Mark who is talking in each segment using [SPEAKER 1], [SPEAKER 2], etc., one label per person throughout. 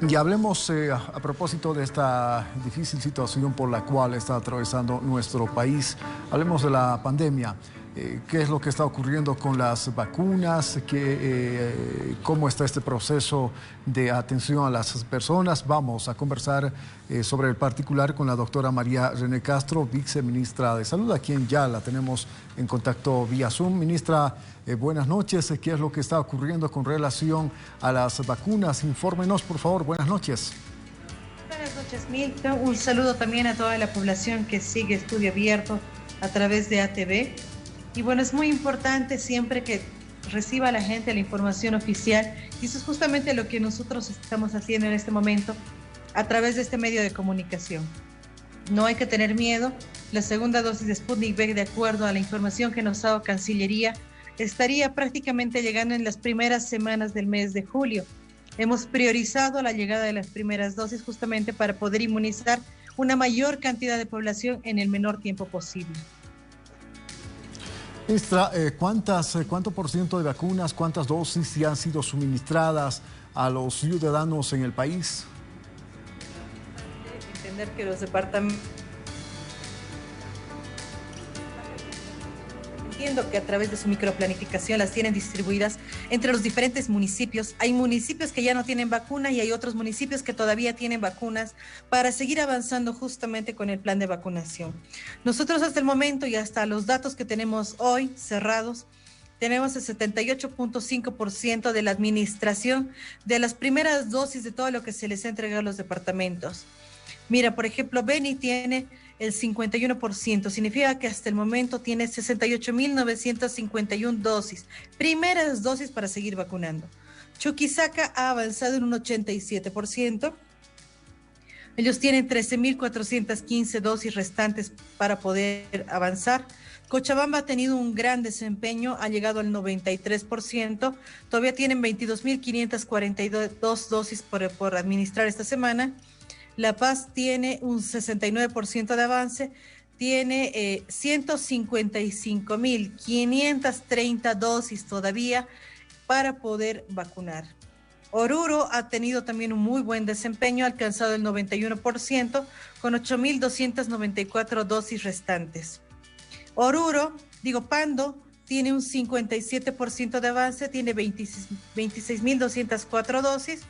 [SPEAKER 1] Y hablemos a propósito de esta difícil situación por la cual está atravesando nuestro país. Hablemos de la pandemia. ¿Qué es lo que está ocurriendo con las vacunas? ¿Cómo está este proceso de atención a las personas? Vamos a conversar sobre el particular con la doctora María René Castro, viceministra de Salud, a quien ya la tenemos en contacto vía Zoom. Ministra, buenas noches. ¿Qué es lo que está ocurriendo con relación a las vacunas? Infórmenos, por favor. Buenas noches.
[SPEAKER 2] Buenas noches, Milton. Un saludo también a toda la población que sigue Estudio Abierto a través de ATV. Y bueno, es muy importante siempre que reciba la gente la información oficial, y eso es justamente lo que nosotros estamos haciendo en este momento a través de este medio de comunicación. No hay que tener miedo. La segunda dosis de Sputnik V, de acuerdo a la información que nos ha dado Cancillería, estaría prácticamente llegando en las primeras semanas del mes de julio. Hemos priorizado la llegada de las primeras dosis justamente para poder inmunizar una mayor cantidad de población en el menor tiempo posible.
[SPEAKER 1] Ministra, ¿cuánto por ciento de vacunas, cuántas dosis ya han sido suministradas a los ciudadanos en el país?
[SPEAKER 2] Entender que los departamentos... Entiendo que a través de su microplanificación las tienen distribuidas entre los diferentes municipios. Hay municipios que ya no tienen vacuna y hay otros municipios que todavía tienen vacunas para seguir avanzando justamente con el plan de vacunación. Nosotros hasta el momento y hasta los datos que tenemos hoy cerrados, tenemos el 78.5% de la administración de las primeras dosis de todo lo que se les ha entregado a los departamentos. Mira, por ejemplo, Beni tiene el 51%, significa que hasta el momento tiene 68.951 dosis, primeras dosis para seguir vacunando. Chuquisaca ha avanzado en un 87%. Ellos tienen 13.415 dosis restantes para poder avanzar. Cochabamba ha tenido un gran desempeño, ha llegado al 93%. Todavía tienen 22.542 dosis por administrar esta semana. La Paz tiene un 69% de avance, tiene 155.530 dosis todavía para poder vacunar. Oruro ha tenido también un muy buen desempeño, ha alcanzado el 91% con 8.294 dosis restantes. Pando tiene un 57% de avance, tiene 26.204 dosis.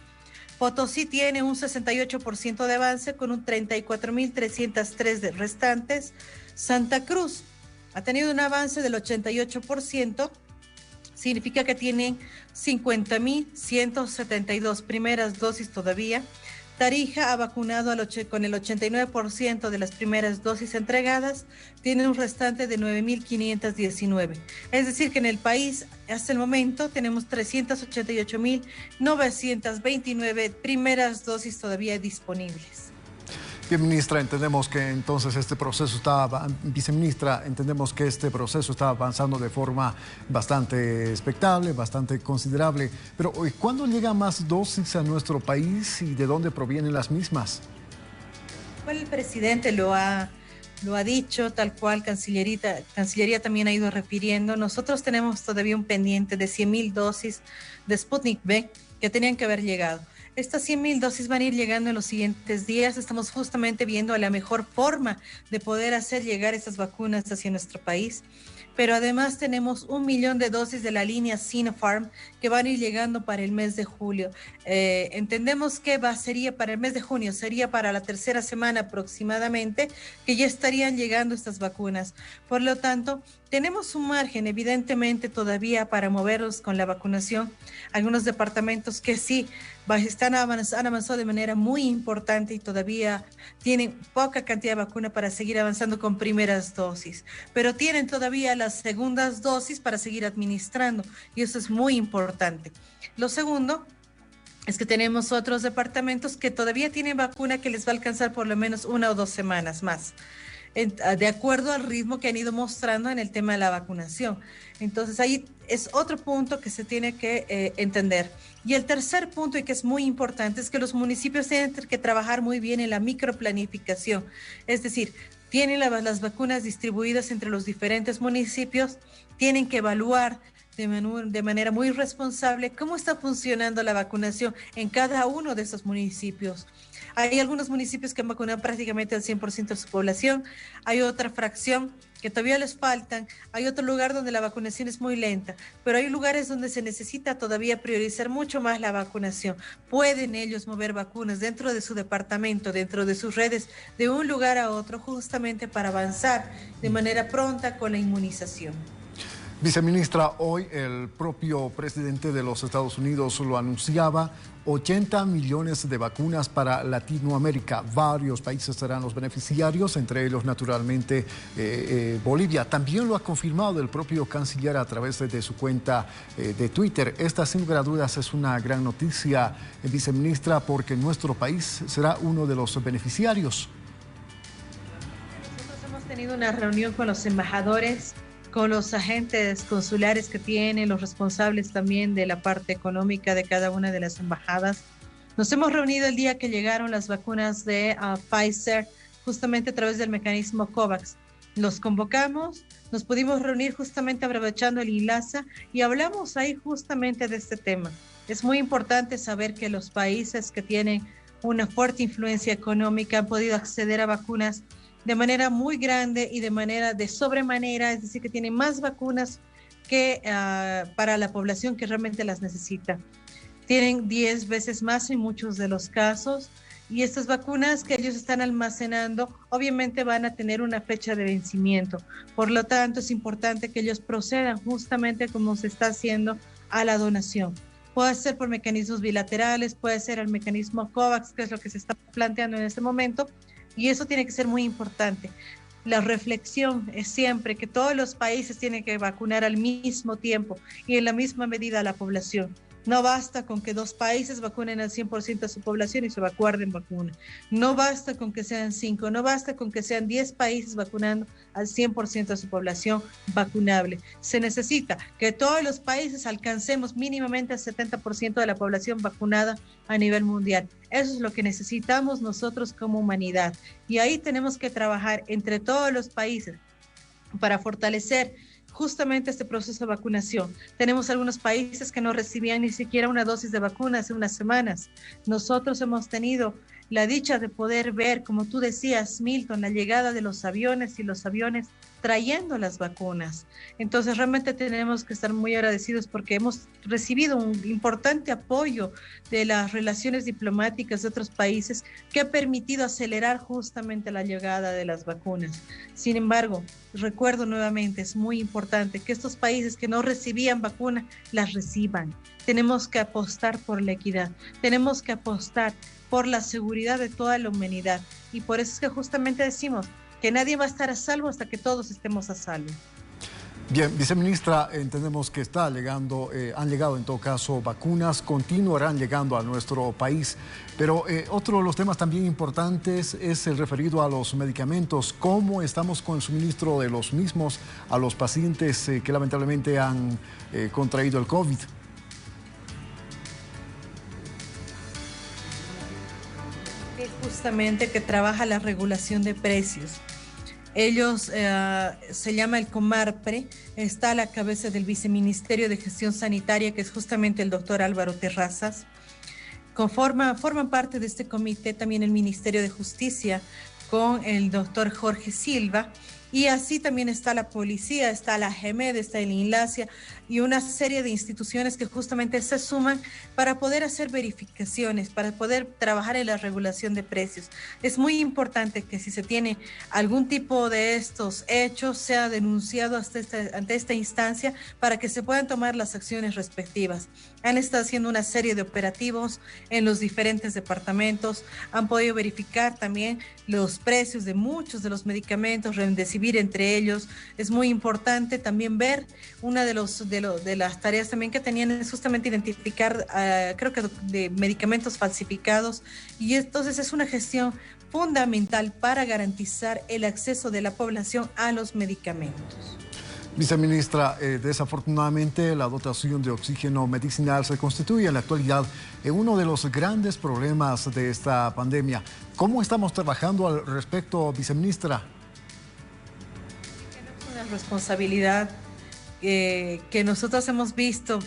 [SPEAKER 2] Potosí tiene un 68% de avance con un 34.303 de restantes. Santa Cruz ha tenido un avance del 88%, significa que tienen 50.172 primeras dosis todavía. Tarija ha vacunado con el 89% de las primeras dosis entregadas, tiene un restante de 9.519. Es decir, que en el país hasta el momento tenemos 388.929 primeras dosis todavía disponibles.
[SPEAKER 1] Bien, ministra, entendemos que entonces viceministra, entendemos que este proceso está avanzando de forma bastante expectable, bastante considerable, pero ¿cuándo llegan más dosis a nuestro país y de dónde provienen las mismas?
[SPEAKER 2] Bueno, el presidente lo ha dicho, tal cual Cancillería también ha ido refiriendo. Nosotros tenemos todavía un pendiente de 100.000 dosis de Sputnik V que tenían que haber llegado. Estas 100.000 dosis van a ir llegando en los siguientes días. Estamos justamente viendo la mejor forma de poder hacer llegar estas vacunas hacia nuestro país. Pero además tenemos 1 millón de dosis de la línea Sinopharm que van a ir llegando para el mes de julio. Entendemos que sería para el mes de junio, sería para la tercera semana aproximadamente que ya estarían llegando estas vacunas. Por lo tanto, tenemos un margen evidentemente todavía para movernos con la vacunación. Algunos departamentos que sí han avanzado de manera muy importante y todavía tienen poca cantidad de vacuna para seguir avanzando con primeras dosis, pero tienen todavía las segundas dosis para seguir administrando, y eso es muy importante. Lo segundo es que tenemos otros departamentos que todavía tienen vacuna que les va a alcanzar por lo menos 1 o 2 semanas más, de acuerdo al ritmo que han ido mostrando en el tema de la vacunación. Entonces ahí es otro punto que se tiene que entender. Y el tercer punto, y que es muy importante, es que los municipios tienen que trabajar muy bien en la microplanificación, es decir, tienen las vacunas distribuidas entre los diferentes municipios, tienen que evaluar de manera muy responsable cómo está funcionando la vacunación en cada uno de esos municipios. Hay algunos municipios que han vacunado prácticamente al 100% de su población, hay otra fracción que todavía les faltan, hay otro lugar donde la vacunación es muy lenta, pero hay lugares donde se necesita todavía priorizar mucho más la vacunación. Pueden ellos mover vacunas dentro de su departamento, dentro de sus redes, de un lugar a otro, justamente para avanzar de manera pronta con la inmunización.
[SPEAKER 1] Viceministra, hoy el propio presidente de los Estados Unidos lo anunciaba, 80 millones de vacunas para Latinoamérica. Varios países serán los beneficiarios, entre ellos naturalmente Bolivia. También lo ha confirmado el propio canciller a través de su cuenta de Twitter. Esta sin lugar a dudas es una gran noticia, viceministra, porque nuestro país será uno de los beneficiarios.
[SPEAKER 2] Nosotros hemos tenido una reunión con los embajadores, con los agentes consulares que tienen, los responsables también de la parte económica de cada una de las embajadas. Nos hemos reunido el día que llegaron las vacunas de Pfizer, justamente a través del mecanismo COVAX. Los convocamos, nos pudimos reunir justamente aprovechando el INLASA y hablamos ahí justamente de este tema. Es muy importante saber que los países que tienen una fuerte influencia económica han podido acceder a vacunas de manera muy grande y de sobremanera, es decir, que tienen más vacunas que para la población que realmente las necesita. Tienen 10 veces más en muchos de los casos, y estas vacunas que ellos están almacenando obviamente van a tener una fecha de vencimiento. Por lo tanto, es importante que ellos procedan justamente como se está haciendo a la donación. Puede ser por mecanismos bilaterales, puede ser el mecanismo COVAX, que es lo que se está planteando en este momento. Y eso tiene que ser muy importante. La reflexión es siempre que todos los países tienen que vacunar al mismo tiempo y en la misma medida a la población. No basta con que 2 países vacunen al 100% de su población y se guarden vacuna. No basta con que sean 5, no basta con que sean 10 países vacunando al 100% de su población vacunable. Se necesita que todos los países alcancemos mínimamente el 70% de la población vacunada a nivel mundial. Eso es lo que necesitamos nosotros como humanidad. Y ahí tenemos que trabajar entre todos los países para fortalecer justamente este proceso de vacunación. Tenemos algunos países que no recibían ni siquiera una dosis de vacuna hace unas semanas. Nosotros hemos tenido la dicha de poder ver, como tú decías, Milton, la llegada de los aviones y los aviones trayendo las vacunas. Entonces realmente tenemos que estar muy agradecidos porque hemos recibido un importante apoyo de las relaciones diplomáticas de otros países que ha permitido acelerar justamente la llegada de las vacunas. Sin embargo, recuerdo nuevamente, es muy importante que estos países que no recibían vacuna las reciban. Tenemos que apostar por la equidad, tenemos que apostar por la seguridad de toda la humanidad, y por eso es que justamente decimos que nadie va a estar a salvo hasta que todos estemos a salvo.
[SPEAKER 1] Bien, viceministra, entendemos que han llegado en todo caso vacunas, continuarán llegando a nuestro país, pero otro de los temas también importantes es el referido a los medicamentos. ¿Cómo estamos con el suministro de los mismos a los pacientes que lamentablemente han contraído el COVID?
[SPEAKER 2] Justamente que trabaja la regulación de precios. Ellos, se llama el COMARPRE, está a la cabeza del Viceministerio de Gestión Sanitaria, que es justamente el doctor Álvaro Terrazas. Forman parte de este comité también el Ministerio de Justicia con el doctor Jorge Silva, y así también está la policía, está la GEMED, está el INLASA y una serie de instituciones que justamente se suman para poder hacer verificaciones, para poder trabajar en la regulación de precios. Es muy importante que si se tiene algún tipo de estos hechos sea denunciado ante esta instancia para que se puedan tomar las acciones respectivas. Han estado haciendo una serie de operativos en los diferentes departamentos, han podido verificar también los precios de muchos de los medicamentos, Remdesivir entre ellos. Es muy importante también ver, una de las tareas también que tenían es justamente identificar, creo que de medicamentos falsificados, y entonces es una gestión fundamental para garantizar el acceso de la población a los medicamentos.
[SPEAKER 1] Viceministra, desafortunadamente la dotación de oxígeno medicinal se constituye en la actualidad en uno de los grandes problemas de esta pandemia. ¿Cómo estamos trabajando al respecto, viceministra?
[SPEAKER 2] Tenemos una responsabilidad que nosotros hemos visto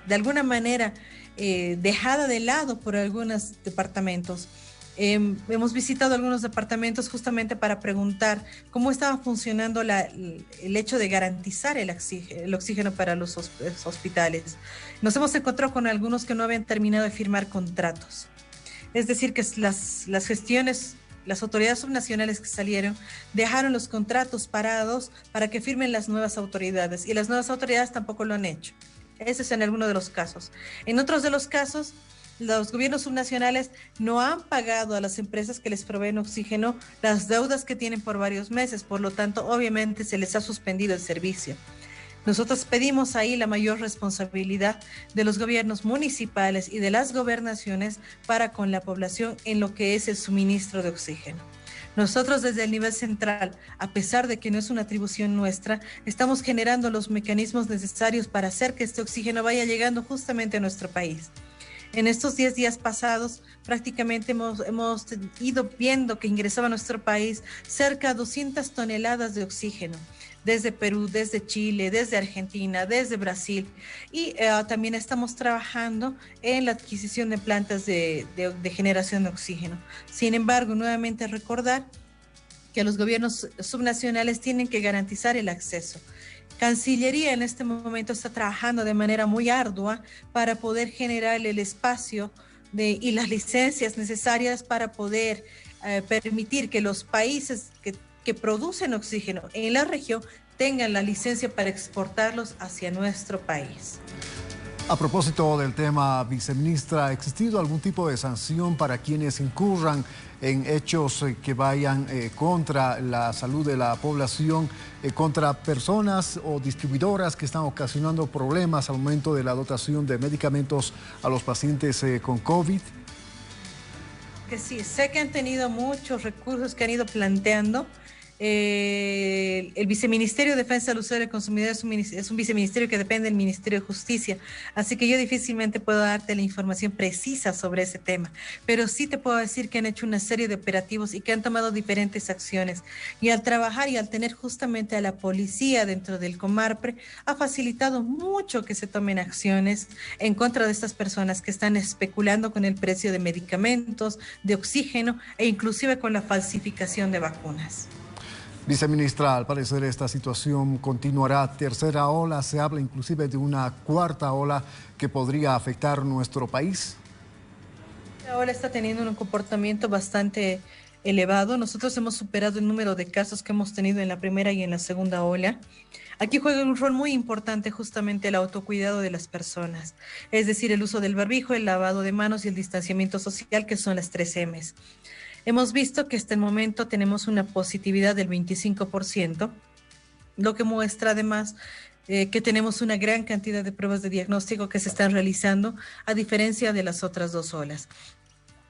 [SPEAKER 2] de alguna manera dejada de lado por algunos departamentos. Hemos visitado algunos departamentos justamente para preguntar cómo estaba funcionando el hecho de garantizar el oxígeno para los hospitales. Nos hemos encontrado con algunos que no habían terminado de firmar contratos. Es decir, que las gestiones, las autoridades subnacionales que salieron, dejaron los contratos parados para que firmen las nuevas autoridades, y las nuevas autoridades tampoco lo han hecho. Ese es en alguno de los casos. En otros de los casos, los gobiernos subnacionales no han pagado a las empresas que les proveen oxígeno las deudas que tienen por varios meses, por lo tanto, obviamente se les ha suspendido el servicio. Nosotros pedimos ahí la mayor responsabilidad de los gobiernos municipales y de las gobernaciones para con la población en lo que es el suministro de oxígeno. Nosotros desde el nivel central, a pesar de que no es una atribución nuestra, estamos generando los mecanismos necesarios para hacer que este oxígeno vaya llegando justamente a nuestro país. En estos 10 días pasados, prácticamente hemos ido viendo que ingresaba a nuestro país cerca de 200 toneladas de oxígeno, desde Perú, desde Chile, desde Argentina, desde Brasil, y también estamos trabajando en la adquisición de plantas de generación de oxígeno. Sin embargo, nuevamente recordar que los gobiernos subnacionales tienen que garantizar el acceso. Cancillería en este momento está trabajando de manera muy ardua para poder generar el espacio y las licencias necesarias para poder permitir que los países que producen oxígeno en la región tengan la licencia para exportarlos hacia nuestro país.
[SPEAKER 1] A propósito del tema, viceministra, ¿ha existido algún tipo de sanción para quienes incurran en hechos que vayan contra la salud de la población, contra personas o distribuidoras que están ocasionando problemas al momento de la dotación de medicamentos a los pacientes con COVID?
[SPEAKER 2] Que sí, sé que han tenido muchos recursos que han ido planteando. El Viceministerio de Defensa del Usuario y Consumidor es un viceministerio que depende del Ministerio de Justicia, así que yo difícilmente puedo darte la información precisa sobre ese tema, pero sí te puedo decir que han hecho una serie de operativos y que han tomado diferentes acciones, y al trabajar y al tener justamente a la policía dentro del Comarpre, ha facilitado mucho que se tomen acciones en contra de estas personas que están especulando con el precio de medicamentos, de oxígeno e inclusive con la falsificación de vacunas.
[SPEAKER 1] Viceministra, al parecer esta situación continuará. Tercera ola, se habla inclusive de una cuarta ola que podría afectar nuestro país.
[SPEAKER 2] La ola está teniendo un comportamiento bastante elevado. Nosotros hemos superado el número de casos que hemos tenido en la primera y en la segunda ola. Aquí juega un rol muy importante justamente el autocuidado de las personas, es decir, el uso del barbijo, el lavado de manos y el distanciamiento social, que son las 3 M's. Hemos visto que hasta el momento tenemos una positividad del 25%, lo que muestra además que tenemos una gran cantidad de pruebas de diagnóstico que se están realizando, a diferencia de las otras 2 olas.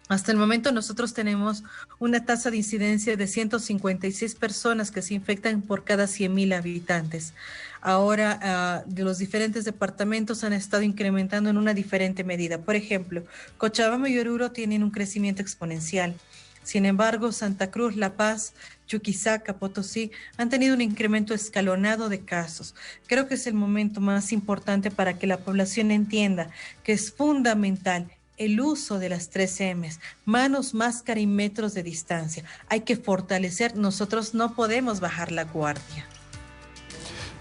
[SPEAKER 2] Hasta el momento nosotros tenemos una tasa de incidencia de 156 personas que se infectan por cada 100.000 habitantes. Ahora, de los diferentes departamentos han estado incrementando en una diferente medida. Por ejemplo, Cochabamba y Oruro tienen un crecimiento exponencial. Sin embargo, Santa Cruz, La Paz, Chuquisaca, Potosí han tenido un incremento escalonado de casos. Creo que es el momento más importante para que la población entienda que es fundamental el uso de las 3 M's, manos, máscara y metros de distancia. Hay que fortalecer, nosotros no podemos bajar la guardia.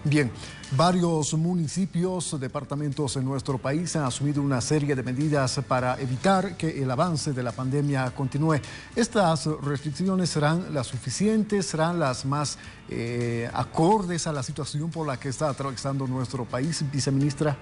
[SPEAKER 1] Bien, varios municipios, departamentos en nuestro país han asumido una serie de medidas para evitar que el avance de la pandemia continúe. ¿Estas restricciones serán las suficientes, serán las más acordes a la situación por la que está atravesando nuestro país, viceministra?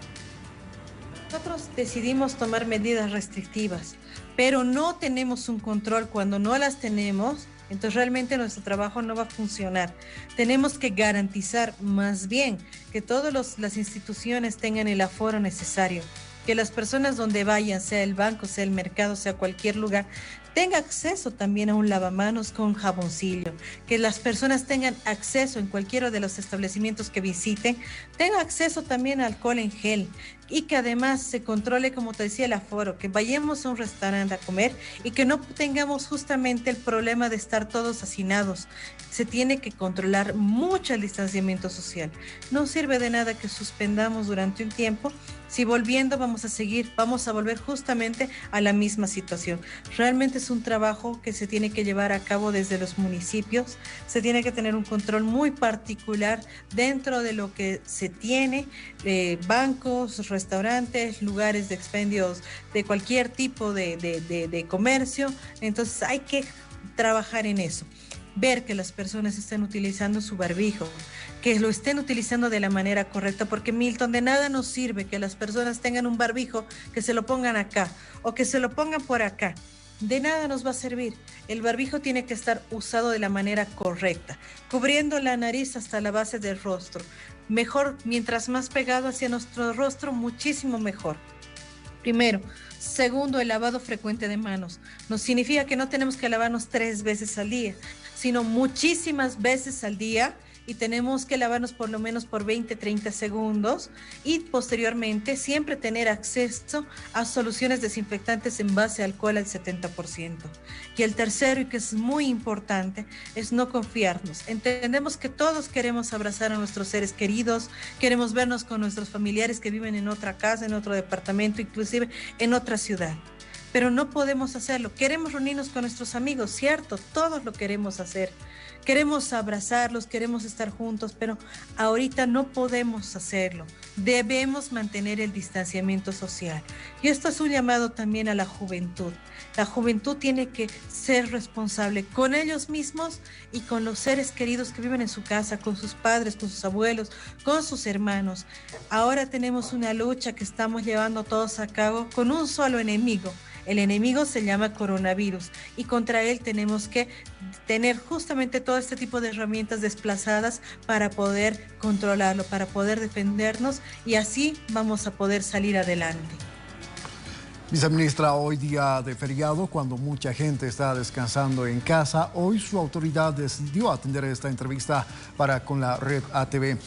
[SPEAKER 2] Nosotros decidimos tomar medidas restrictivas, pero no tenemos un control. Cuando no las tenemos, entonces realmente nuestro trabajo no va a funcionar. Tenemos que garantizar más bien que todas las instituciones tengan el aforo necesario, que las personas donde vayan, sea el banco, sea el mercado, sea cualquier lugar, tenga acceso también a un lavamanos con jaboncillo, que las personas tengan acceso en cualquiera de los establecimientos que visiten, tenga acceso también a alcohol en gel, y que además se controle, como te decía, el aforo, que vayamos a un restaurante a comer y que no tengamos justamente el problema de estar todos hacinados. Se tiene que controlar mucho el distanciamiento social. No sirve de nada que suspendamos durante un tiempo si volviendo vamos a volver justamente a la misma situación. Realmente es un trabajo que se tiene que llevar a cabo desde los municipios, se tiene que tener un control muy particular dentro de lo que se tiene, bancos, restaurantes, lugares de expendios de cualquier tipo de comercio. Entonces hay que trabajar en eso, ver que las personas estén utilizando su barbijo, que lo estén utilizando de la manera correcta, porque Milton, de nada nos sirve que las personas tengan un barbijo, que se lo pongan acá o que se lo pongan por acá. De nada nos va a servir. El barbijo tiene que estar usado de la manera correcta, cubriendo la nariz hasta la base del rostro. Mejor, mientras más pegado hacia nuestro rostro, muchísimo mejor. Primero. Segundo, el lavado frecuente de manos. No significa que no tenemos que lavarnos 3 veces al día, sino muchísimas veces al día, y tenemos que lavarnos por lo menos por 20-30 segundos y posteriormente siempre tener acceso a soluciones desinfectantes en base a alcohol al 70%. Y el tercero, y que es muy importante, es no confiarnos. Entendemos que todos queremos abrazar a nuestros seres queridos, queremos vernos con nuestros familiares que viven en otra casa, en otro departamento, inclusive en otra ciudad. Pero no podemos hacerlo. Queremos reunirnos con nuestros amigos, cierto, todos lo queremos hacer. Queremos abrazarlos, queremos estar juntos, pero ahorita no podemos hacerlo. Debemos mantener el distanciamiento social. Y esto es un llamado también a la juventud. La juventud tiene que ser responsable con ellos mismos y con los seres queridos que viven en su casa, con sus padres, con sus abuelos, con sus hermanos. Ahora tenemos una lucha que estamos llevando todos a cabo con un solo enemigo. El enemigo se llama coronavirus y contra él tenemos que tener justamente todo este tipo de herramientas desplazadas para poder controlarlo, para poder defendernos, y así vamos a poder salir adelante.
[SPEAKER 1] Viceministra, hoy día de feriado, cuando mucha gente está descansando en casa, hoy su autoridad decidió atender esta entrevista con la red ATV.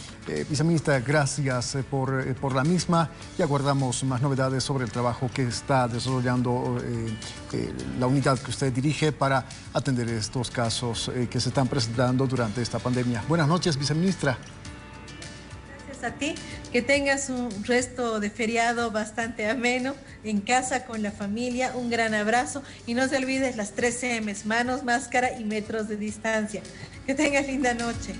[SPEAKER 1] Viceministra, gracias por la misma y aguardamos más novedades sobre el trabajo que está desarrollando la unidad que usted dirige para atender estos casos que se están presentando durante esta pandemia. Buenas noches, viceministra.
[SPEAKER 2] A ti, que tengas un resto de feriado bastante ameno en casa con la familia. Un gran abrazo y no se olvides las 3 M's: manos, máscara y metros de distancia. Que tengas linda noche.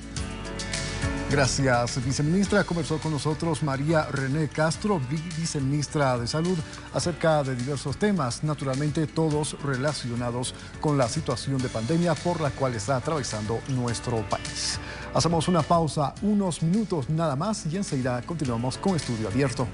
[SPEAKER 1] Gracias, viceministra. Conversó con nosotros María René Castro, viceministra de Salud, acerca de diversos temas, naturalmente todos relacionados con la situación de pandemia por la cual está atravesando nuestro país. Hacemos una pausa, unos minutos nada más, y enseguida continuamos con Estudio Abierto.